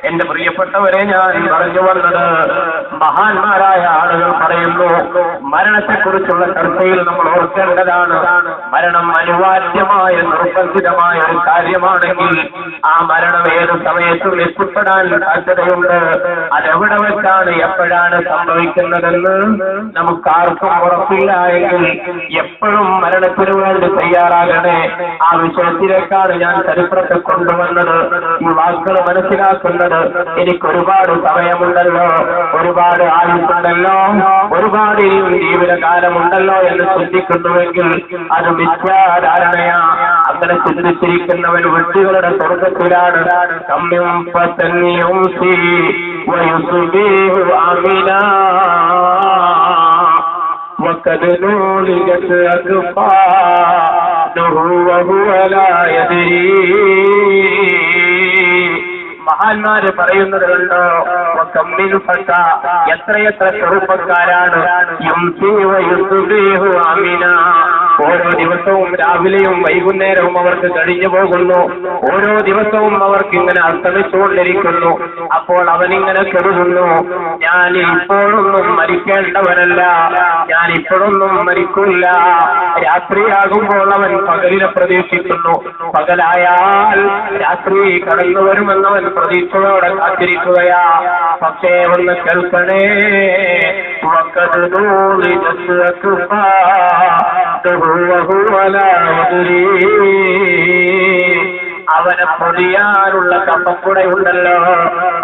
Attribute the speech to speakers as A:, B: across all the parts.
A: എന്റെ പ്രിയപ്പെട്ടവരെ, ഞാൻ പറഞ്ഞു വന്നത്, മഹാന്മാരായ ആളുകൾ പറയുന്നു, മരണത്തെക്കുറിച്ചുള്ള ചർച്ചയിൽ നമ്മൾ ഓർക്കേണ്ടതാണ്, മരണം അനിവാര്യമായ നിർബന്ധിതമായ ഒരു കാര്യമാണെങ്കിൽ ആ മരണം ഏത് സമയത്തും എത്തിപ്പെടാൻ സാധ്യതയുണ്ട്. അതെവിടെ വെച്ചാണ് എപ്പോഴാണ് സംഭവിക്കുന്നതെന്ന് നമുക്കാർക്കും ഉറപ്പില്ല എങ്കിൽ എപ്പോഴും മരണത്തിനു വേണ്ടി തയ്യാറാകണേ. ആ വിഷയത്തിലേക്കാണ് ഞാൻ ചരിത്രത്തെ കൊണ്ടുവന്നത്. ഈ വാക്കുകൾ മനസ്സിലാക്കുന്നത്, എനിക്ക് ഒരുപാട് സമയമുണ്ടല്ലോ, ഒരുപാട് ആയുസ്സുണ്ടല്ലോ, ഒരുപാട് ജീവിതകാലമുണ്ടല്ലോ എന്ന് ചിന്തിക്കുന്നുവെങ്കിൽ അത് മിഥ്യാധാരണയാ. അങ്ങനെ ചിന്തിച്ചിരിക്കുന്നവൻ വ്യക്തികളുടെ സ്വർഗത്തിലാണ്. وقد نولجت أكفانه وهو لا يدري. മഹാന്മാര് പറയുന്നതുണ്ടോ, എത്രയെത്ര ചെറുപ്പക്കാരാണ് ഓരോ ദിവസവും രാവിലെയും വൈകുന്നേരവും അവർക്ക് കഴിഞ്ഞു പോകുന്നു. ഓരോ ദിവസവും അവർക്ക് ഇങ്ങനെ അസ്തമിച്ചുകൊണ്ടിരിക്കുന്നു. അപ്പോൾ അവനിങ്ങനെ കരുതുന്നു, ഞാൻ ഇപ്പോഴൊന്നും മരിക്കേണ്ടവനല്ല, ഞാൻ ഇപ്പോഴൊന്നും മരിക്കില്ല. രാത്രിയാകുമ്പോൾ അവൻ പകലിനെ പ്രതീക്ഷിക്കുന്നു. പകലായാൽ രാത്രി കടന്നു വരുമെന്നവൻ പ്രതീക്ഷയോടെ കാത്തിരിക്കുകയാ. പക്ഷേ ഒന്ന് കേൾക്കണേ, അവനെ പൊതിയാനുള്ള കപ്പക്കുടയുണ്ടല്ലോ,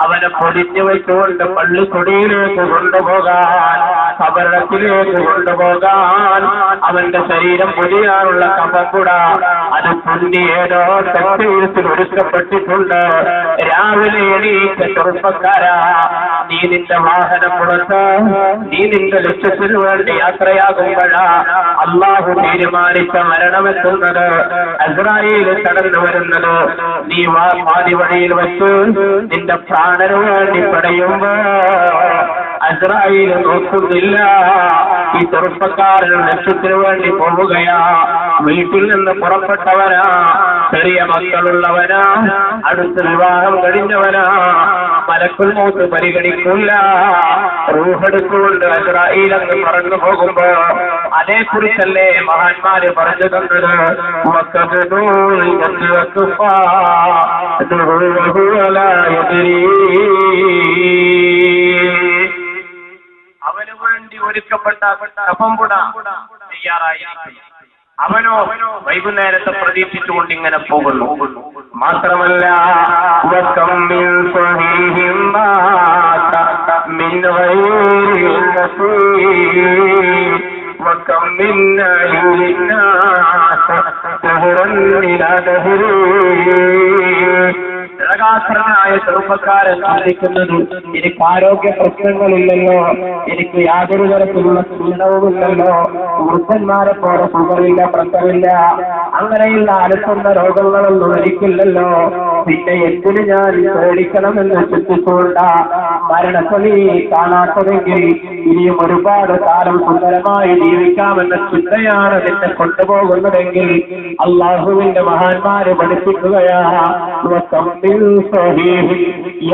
A: അവനെ പൊതിഞ്ഞു വെച്ചുകൊണ്ട് പള്ളിക്കൊടിയിലേക്ക് കൊണ്ടുപോകാൻ, കബറിടത്തിലേക്ക് കൊണ്ടുപോകാൻ അവന്റെ ശരീരം പൊതിയാനുള്ള കപ്പക്കുട അത് പുണ്യേതോ തെറ്റീരത്തിൽ ഒരുക്കപ്പെട്ടിട്ടുണ്ട്. രാവിലെ എണീറ്റ ചെറുപ്പക്കാരാ, നീ നിന്റെ വാഹനം പുറത്ത് നീ നിന്റെ ലക്ഷ്യത്തിനു വേണ്ടി യാത്രയാകുമ്പോഴാ അള്ളാഹു തീരുമാനിച്ച മരണമെത്തുന്നത്, അസ്രായേൽ കടന്നു വരുന്നത്. നീ പാതി വഴിയിൽ വെച്ച് നിന്റെ പ്രാണനു വേണ്ടി പടയുമ്പോ അസ്രായേൽ നോക്കുന്നില്ല. ഈ ചെറുപ്പക്കാരൻ ലക്ഷ്യത്തിനു വേണ്ടി പോവുകയാ. വീട്ടിൽ നിന്ന് പുറപ്പെട്ടവനാ, ചെറിയ മക്കളുള്ളവനാ, അടുത്ത വിവാഹം കഴിഞ്ഞവനാ. മലക്കുൽ മൗത്ത് പരിഗണിക്കില്ല. റൂഹെടുക്കൊണ്ട് അസ്രായേൽ എന്ന് പറഞ്ഞു പോകുമ്പോ അതേക്കുറിച്ചല്ലേ മഹാന്മാര് പറഞ്ഞു തന്നത്. അവന് വേണ്ടി ഒരുക്കപ്പെട്ട കഫംപുട തയ്യാറായി. അവനോ വൈകുന്നേരത്തെ പ്രതീക്ഷിച്ചുകൊണ്ട് ഇങ്ങനെ പോകുന്നു. മാത്രമല്ല, ായ ചെറുപ്പക്കാരൻ ചിന്തിക്കുന്നത്, എനിക്ക് ആരോഗ്യ പ്രശ്നങ്ങളില്ലല്ലോ, എനിക്ക് യാതൊരു തരത്തിലുള്ള ക്ഷീണവുമില്ലല്ലോ, വൃദ്ധന്മാരെ പോലെ ഷുഗറില്ല, പ്രഷറില്ല, അങ്ങനെയുള്ള അലട്ടുന്ന രോഗങ്ങളൊന്നും എനിക്കില്ലല്ലോ, പിന്നെ എന്തിന് ഞാൻ പേടിക്കണമെന്ന് ചിന്തിച്ചുകൊണ്ട മരണത്തെ കാണാത്തതെങ്കിൽ ഇനിയും ഒരുപാട് കാലം സുന്ദരമായി ജീവിക്കാമെന്ന ചിന്തയാണ് നിന്നെ കൊണ്ടുപോകുന്നതെങ്കിൽ അള്ളാഹുവിന്റെ മഹാന്മാര് പഠിപ്പിക്കുകയാ.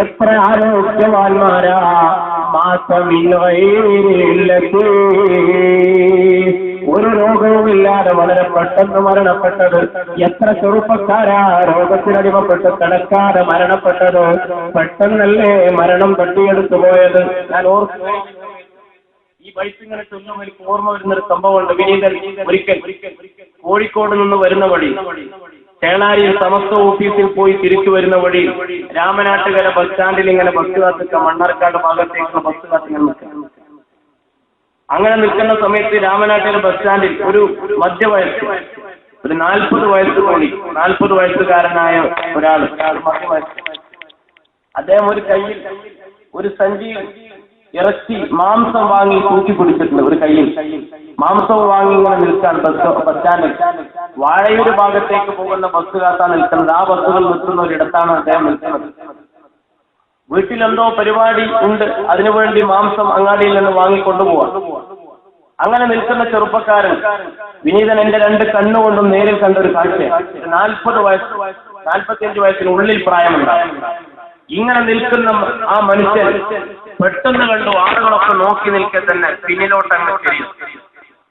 A: എത്ര ആരോഗ്യവാന്മാരാ, ഒരു രോഗവുമില്ലാതെ വളരെ പെട്ടെന്ന് മരണപ്പെട്ടത്. എത്ര ചെറുപ്പക്കാരാ രോഗത്തിനടിമപ്പെട്ട് കിടക്കാതെ മരണപ്പെട്ടത്. പെട്ടെന്നല്ലേ മരണം തട്ടിയെടുത്തു പോയത്. ഞാൻ ഓർക്കുന്നു, ഈ വയസ്സിങ്ങനെ ചൊല്ലുമ്പോൾ എനിക്ക് ഓർമ്മ വരുന്നൊരു സംഭവമുണ്ട്. വിനീതൻ ഒരിക്കൽ കോഴിക്കോട് നിന്ന് വരുന്ന വഴി ചേളാരിയിൽ സമസ്ത ഓഫീസിൽ പോയി തിരിച്ചു വരുന്ന വഴി രാമനാട്ടുകര ബസ് സ്റ്റാൻഡിൽ ഇങ്ങനെ ബസ് കാത്തിക്ക, മണ്ണാർക്കാട് ഭാഗത്തേക്കുള്ള ബസ് കാത്തിങ്ങനെ നിൽക്കുക. അങ്ങനെ നിൽക്കുന്ന സമയത്ത് രാമനാട്ടുകര ബസ് സ്റ്റാൻഡിൽ ഒരു മധ്യവയസ്സ്, ഒരു 40 വയസ്സ് കൂടി, 40 വയസ്സുകാരനായ ഒരാൾ മധ്യവയസ്സ്, അദ്ദേഹം ഒരു കയ്യിൽ ഒരു സഞ്ചി ഇറച്ചി മാംസം വാങ്ങി തൂക്കി പിടിച്ചിട്ടുണ്ട്. ഒരു കയ്യിൽ മാംസവും വാങ്ങി ഇങ്ങനെ നിൽക്കാൻ ബസ് സ്റ്റാൻഡിൽ വാഴയൂര് ഭാഗത്തേക്ക് പോകുന്ന ബസ് കാത്താൻ നിൽക്കുന്നത്. ആ ബസ്സുകൾ നിൽക്കുന്ന ഒരിടത്താണ് അദ്ദേഹം നിൽക്കുന്നത്. വീട്ടിലെന്തോ പരിപാടി ഉണ്ട്, അതിനുവേണ്ടി മാംസം അങ്ങാടിയിൽ നിന്ന് വാങ്ങിക്കൊണ്ടുപോവാം. അങ്ങനെ നിൽക്കുന്ന ചെറുപ്പക്കാരൻ വിനീതൻ എന്റെ 2 കണ്ണുകൊണ്ടും നേരിൽ കണ്ട ഒരു കാഴ്ച. 40 വയസ്സ് 45 വയസ്സിനുള്ളിൽ പ്രായമുണ്ടാകും. ഇങ്ങനെ നിൽക്കുന്ന ആ മനുഷ്യൻ പെട്ടെന്ന് കണ്ടു ആളുകളൊക്കെ നോക്കി നിൽക്കെ തന്നെ പിന്നിലോട്ടങ്ങ് തിരിഞ്ഞു,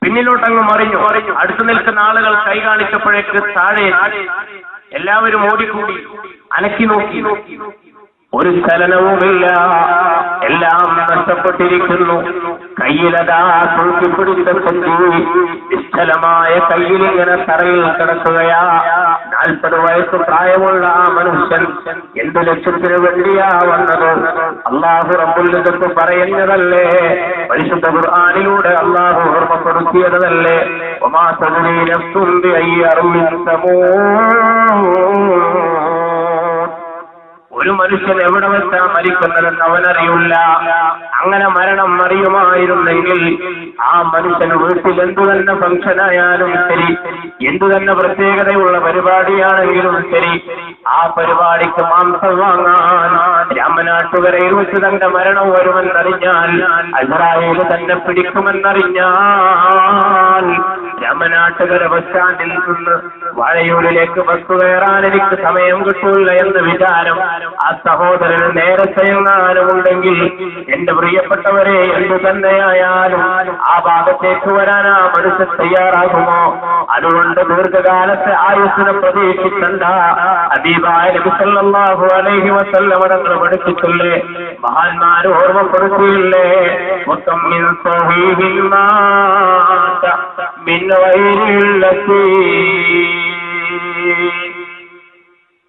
A: പിന്നിലോട്ടങ്ങ് മറിഞ്ഞു. അടുത്തു നിൽക്കുന്ന ആളുകൾ കൈ കാണിച്ചപ്പോഴേക്ക് താഴെ എല്ലാവരും ഓടിക്കൂടി അനക്കി നോക്കി. ഒരു ചലനവുമില്ല, എല്ലാം നഷ്ടപ്പെട്ടിരിക്കുന്നു. കയ്യിലതാ തൂക്കിപ്പിടിച്ച സഞ്ചി നിശ്ചലമായ കയ്യിലിങ്ങനെ തറയിൽ കിടക്കുകയാ. 40 വയസ്സ് പ്രായമുള്ള ആ മനുഷ്യൻ എന്ത് ലക്ഷ്യത്തിന് വേണ്ടിയാ വന്നത്? അല്ലാഹു റബ്ബുൽ ഇസ്സത്ത് പറയുന്നതല്ലേ, പരിശുദ്ധ ഖുർആനിലൂടെ അല്ലാഹു ഓർമ്മപ്പെടുത്തിയതല്ലേ, വമാ തദ്രീ നഫ്സുൻ ബിഅയ്യി അർളിൻ തമൂത്. ഒരു മനുഷ്യൻ എവിടെ വെച്ചാ മരിക്കുന്നതെന്ന് അവനറിയില്ല. അങ്ങനെ മരണം അറിയുമായിരുന്നെങ്കിൽ ആ മനുഷ്യൻ വീട്ടിൽ എന്തു തന്നെ ഫംഗ്ഷനായാലും ശരി, എന്തു തന്നെ പ്രത്യേകതയുള്ള പരിപാടിയാണെങ്കിലും ശരി, ആ പരിപാടിക്ക് മാംസം വാങ്ങാൻ രാമനാട്ടുകരയിൽ വെച്ച് തന്റെ മരണം വരുമെന്നറിഞ്ഞാൽ, അസ്രായേൽ തന്നെ പിടിക്കുമെന്നറിഞ്ഞാൽ, രാമനാട്ടുകര ബസ് സ്റ്റാൻഡിൽ നിന്ന് വാഴയൂരിലേക്ക് ബസ് കയറാൻ എനിക്ക് സമയം കിട്ടൂല എന്ന് വിചാരം ആ സഹോദരന് നേരത്തെ എങ്ങാനുമുണ്ടെങ്കിൽ, എന്റെ പ്രിയപ്പെട്ടവരെ, എന്തു തന്നെയായാലും ആ ഭാഗത്തേക്ക് വരാൻ ആ മനുഷ്യൻ തയ്യാറാകുമോ? അതുകൊണ്ട് ദീർഘകാലത്തെ ആയുസ്സിനെ പ്രതീക്ഷിക്കണ്ട. ഹബീബായ നബി സല്ലല്ലാഹു അലൈഹി വസല്ലം തങ്ങൾ പഠിപ്പിച്ചില്ലേ, മഹാന്മാർ ഓർമ്മപ്പെടുത്തിയില്ലേ, മിൻ സഹീഹിൻ മാത മിൻ ഗൈരില്ലത്തി.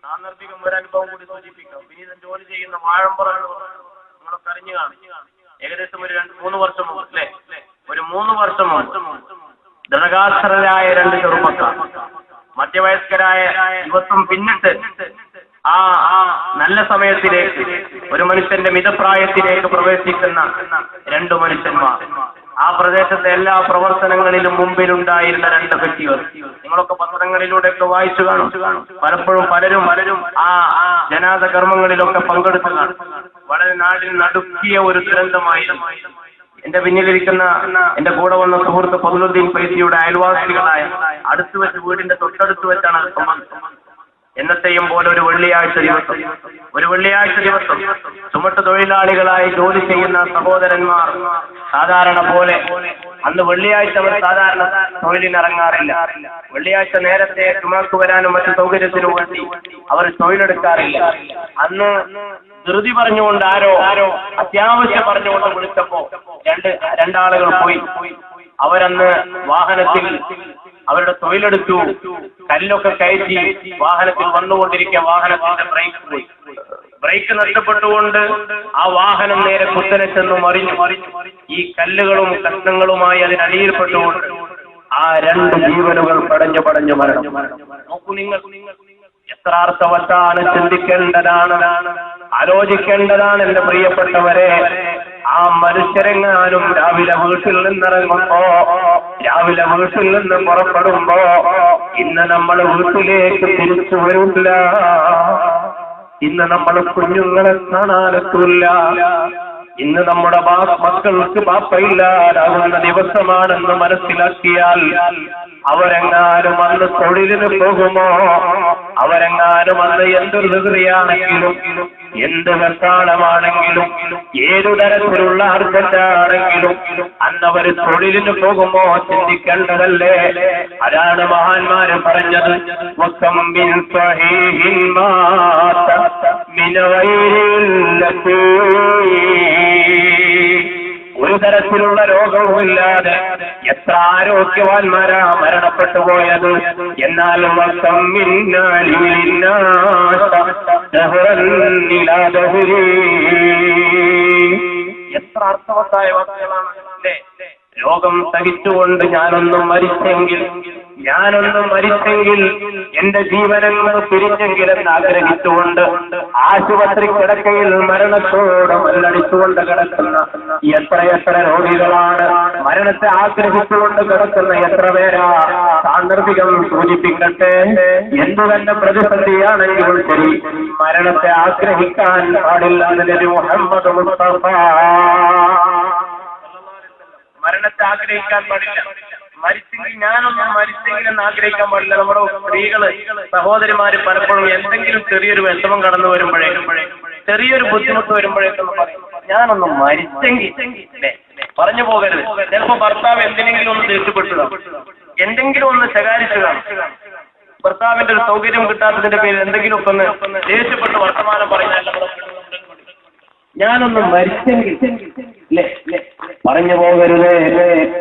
A: സാന്ദർഭികം ഒരു അനുഭവം കൂടി സൂചിപ്പിക്കാം. വിനീതൻ ജോലി ചെയ്യുന്ന വാഴമ്പറാണ്, നിങ്ങളൊക്കെ അറിഞ്ഞു കാണും. ഏകദേശം ഒരു 2-3 വർഷം മുമ്പ്, അല്ലെ, ഒരു 3 വർഷം മുമ്പ് ദൃഢഗാത്രരായ 2 ചെറുപ്പക്കാർ, മധ്യവയസ്കരായ യുവത്വം പിന്നിട്ട് ആ നല്ല സമയത്തിലേക്ക്, ഒരു മനുഷ്യന്റെ മിതപ്രായത്തിലേക്ക് പ്രവേശിക്കുന്ന 2 മനുഷ്യന്മാർ. ആ പ്രദേശത്തെ എല്ലാ പ്രവർത്തനങ്ങളിലും മുമ്പിലുണ്ടായിരുന്ന 2 വ്യക്തികൾ. നിങ്ങളൊക്കെ പത്രങ്ങളിലൂടെയൊക്കെ വായിച്ചു കാണും. പലപ്പോഴും പലരും ആ ജനാദ കർമ്മങ്ങളിലൊക്കെ പങ്കെടുത്തു കാണും. വളരെ നാടിൽ നടുക്കിയ ഒരു ദുരന്തമായിരുന്നു. എന്റെ പിന്നിലിരിക്കുന്ന എന്റെ കൂടെ വന്ന സുഹൃത്ത് ഫദ്ലുദ്ദീൻ ഫൈസിയുടെ അയൽവാസികളായ അടുത്ത് വെച്ച്, വീടിന്റെ തൊട്ടടുത്ത് വെച്ചാണ് സംബന്ധിച്ചത്. എന്നത്തെയും പോലെ ഒരു വെള്ളിയാഴ്ച ദിവസം ചുമട്ട് തൊഴിലാളികളായി ജോലി ചെയ്യുന്ന സഹോദരന്മാർ സാധാരണ പോലെ, അന്ന് വെള്ളിയാഴ്ച അവർ സാധാരണ തൊഴിലിനിറങ്ങാറില്ല. വെള്ളിയാഴ്ച നേരത്തെ ചുമക്ക് വരാനും മറ്റു സൗകര്യത്തിനും വേണ്ടി അവർ തൊഴിലെടുക്കാറില്ല. അന്ന് ധൃതി പറഞ്ഞുകൊണ്ട് ആരോ അത്യാവശ്യം പറഞ്ഞുകൊണ്ട് വിളിച്ചപ്പോ രണ്ടാളുകൾ പോയി. അവരന്ന് വാഹനത്തിൽ അവരുടെ തൊഴിലെടുത്തു, കല്ലൊക്കെ കയറ്റി വാഹനത്തിൽ വന്നുകൊണ്ടിരിക്കുക. വാഹനത്തിന്റെ ബ്രേക്ക് നഷ്ടപ്പെട്ടുകൊണ്ട് ആ വാഹനം നേരെ കുത്തനെ ചെന്നു മറിഞ്ഞു. ഈ കല്ലുകളും കഷ്ണങ്ങളുമായി അതിനടിയിൽപ്പെട്ടുകൊണ്ട് ആ 2 ജീവനുകൾ പടഞ്ഞു മരണം. നോക്കൂ നിങ്ങൾ, എത്ര അർത്ഥവത്താണ്, ചിന്തിക്കേണ്ടതാണ്, ആലോചിക്കേണ്ടതാണ് എന്റെ പ്രിയപ്പെട്ടവരെ. ആ മനുഷ്യരെങ്ങാനും രാവിലെ വീട്ടിൽ നിന്ന് പുറപ്പെടുമ്പോ, ഇന്ന് നമ്മൾ വീട്ടിലേക്ക് തിരിച്ചു വരില്ല, ഇന്ന് നമ്മൾ കുഞ്ഞുങ്ങളെ കാണാനെത്തൂല്ല, ഇന്ന് നമ്മുടെ മക്കൾക്ക് പാപ്പയില്ലാതാകുന്ന ദിവസമാണെന്ന് മനസ്സിലാക്കിയാൽ, അവരെങ്ങാനും അന്ന് തൊഴിലിന് പോകുമോ? അവരെങ്ങാനും അന്ന് എന്തൊരു ഡിഗ്രിയാണെങ്കിലും, എന്ത് കത്താളമാണെങ്കിലും, ഏതു തരത്തിലുള്ള അർഹതയാണെങ്കിലും അന്നവര് തൊഴിലിന് പോകുമോ? ചിന്തിക്കേണ്ടതല്ലേ? അതാണ് മഹാന്മാര് പറഞ്ഞത്, ഒരു തരത്തിലുള്ള രോഗവുമില്ലാതെ എത്ര ആരോഗ്യവാന്മാരാ മരണപ്പെട്ടു പോയത്. എന്നാൽ എത്ര അർത്ഥവത്തായ വാക്കുകളാണ് അല്ലേ? രോഗം സഹിച്ചുകൊണ്ട് ഞാനൊന്നും മരിച്ചെങ്കിൽ എന്റെ ജീവനങ്ങൾ പിരിഞ്ഞെങ്കിലെന്ന് ആഗ്രഹിച്ചുകൊണ്ട് ആശുപത്രി കിടക്കയിൽ മരണത്തോടെ മല്ലടിച്ചുകൊണ്ട് കിടക്കുന്ന എത്ര രോഗികളാണ്. മരണത്തെ ആഗ്രഹിച്ചുകൊണ്ട് കിടക്കുന്ന എത്ര പേരാ. സാന്ദർഭികം സൂചിപ്പിക്കട്ടെ, എന്തു തന്നെ പ്രതിസന്ധിയാണെങ്കിലും ശരി, മരണത്തെ ആഗ്രഹിക്കാൻ പാടില്ല. നബി മുഹമ്മദ് മുസ്തഫ മരണത്തെ ആഗ്രഹിക്കാൻ പാടില്ല. ഞാനൊന്നും മരിച്ചെങ്കിലെന്ന് ആഗ്രഹിക്കാൻ പാടില്ല. നമ്മുടെ സ്ത്രീകള്, സഹോദരിമാര് പലപ്പോഴും എന്തെങ്കിലും ചെറിയൊരു വിഷമം കടന്നു വരുമ്പോഴേക്കും ചെറിയൊരു ബുദ്ധിമുട്ട് വരുമ്പോഴേക്കൊന്ന് പറയും ഞാനൊന്ന് മരിച്ചെങ്കിൽ പറഞ്ഞു പോകരുത്. ചിലപ്പോ ഭർത്താവ് എന്തിനെങ്കിലും ഒന്ന് ദേഷ്യപ്പെട്ടു, എന്തെങ്കിലും ഒന്ന് ശകാരിച്ചു കാണും. ഭർത്താവിന്റെ ഒരു സൗകര്യം കിട്ടാത്തതിന്റെ പേരിൽ എന്തെങ്കിലും ഒക്കെ ഒന്ന് ദേഷ്യപ്പെട്ട് വർത്തമാനം പറഞ്ഞാൽ ഞാനൊന്ന് മരിച്ചെങ്കിൽ പറഞ്ഞു പോകരുത്.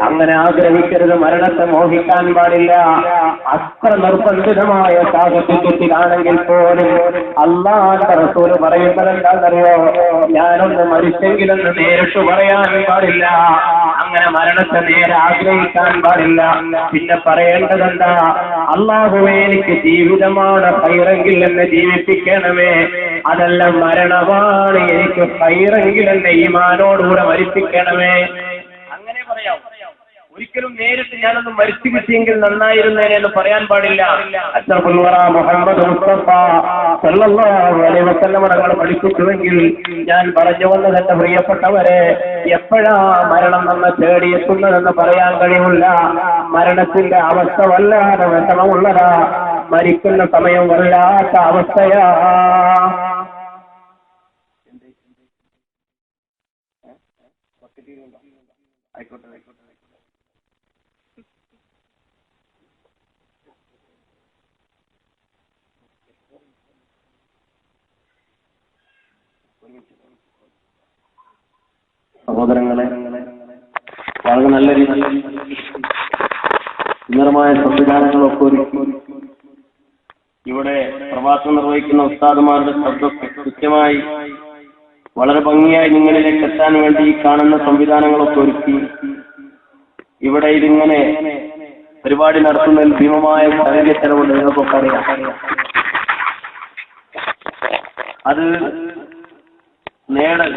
A: അങ്ങനെ ആഗ്രഹിക്കരുത്. മരണത്തെ മോഹിക്കാൻ പാടില്ല. അത്ര നിർബന്ധിതമായ സാഹചര്യത്തിലാണെങ്കിൽ പോലും അല്ലാഹുവിന്റെ റസൂൽ പറയുന്നത് എന്താണെന്നറിയോ? ഞാനൊന്ന് മരിച്ചെങ്കിലെന്ന് നേരിട്ട് പറയാൻ പാടില്ല. അങ്ങനെ മരണത്തെ നേരെ ആഗ്രഹിക്കാൻ പാടില്ല. പിന്നെ പറയേണ്ടതെന്താ? അല്ലാഹുവേ, എനിക്ക് ജീവിതമാണ് ഖൈറെങ്കിൽ എന്നെ ജീവിപ്പിക്കണമേ, അതല്ല മരണമാണ് എനിക്ക് ഖൈറെങ്കിൽ എന്നെ ഈമാനോടുകൂടെ മരിപ്പിക്കണമേ. അങ്ങനെ പറയാം. ഒരിക്കലും നേരിട്ട് ഞാനൊന്ന് മരിച്ചു കിട്ടിയെങ്കിൽ നന്നായിരുന്നേനെ എന്ന് പറയാൻ പാടില്ല. അഷ്റഫുൽ വറ മുഹമ്മദ് മുസ്തഫ സല്ലല്ലാഹു അലൈഹി വസല്ലം തങ്ങൾ പഠിപ്പിച്ചുവെങ്കിൽ ഞാൻ പറഞ്ഞു വന്നത് എന്റെ പ്രിയപ്പെട്ടവരെ, എപ്പോഴാ മരണം നമ്മെ തേടിയെത്തുന്നതെന്ന് പറയാൻ കഴിയില്ല. മരണത്തിന്റെ അവസ്ഥ വല്ലാതെ വിഷമമുള്ളതാ. മരിക്കുന്ന സമയം വല്ലാത്ത അവസ്ഥയാ. സഹോദരങ്ങളെ, വളരെ നല്ല രീതിയിൽ സുന്ദരമായ സംവിധാനങ്ങളൊക്കെ ഒരുക്കി ഇവിടെ പ്രവാസം നിർവഹിക്കുന്ന ഉസ്താദുമാരുടെ ശബ്ദം കൃത്യമായി വളരെ ഭംഗിയായി നിങ്ങളിലേക്ക് എത്താൻ വേണ്ടി ഈ കാണുന്ന സംവിധാനങ്ങളൊക്കെ ഒരുക്കി ഇവിടെ ഇതിങ്ങനെ പരിപാടി നടത്തുന്നതിൽ ഭീമമായ സാങ്കേതിക ചെലവുണ്ട്. നിങ്ങൾക്കൊക്കെ അറിയാം. അത് നേടൽ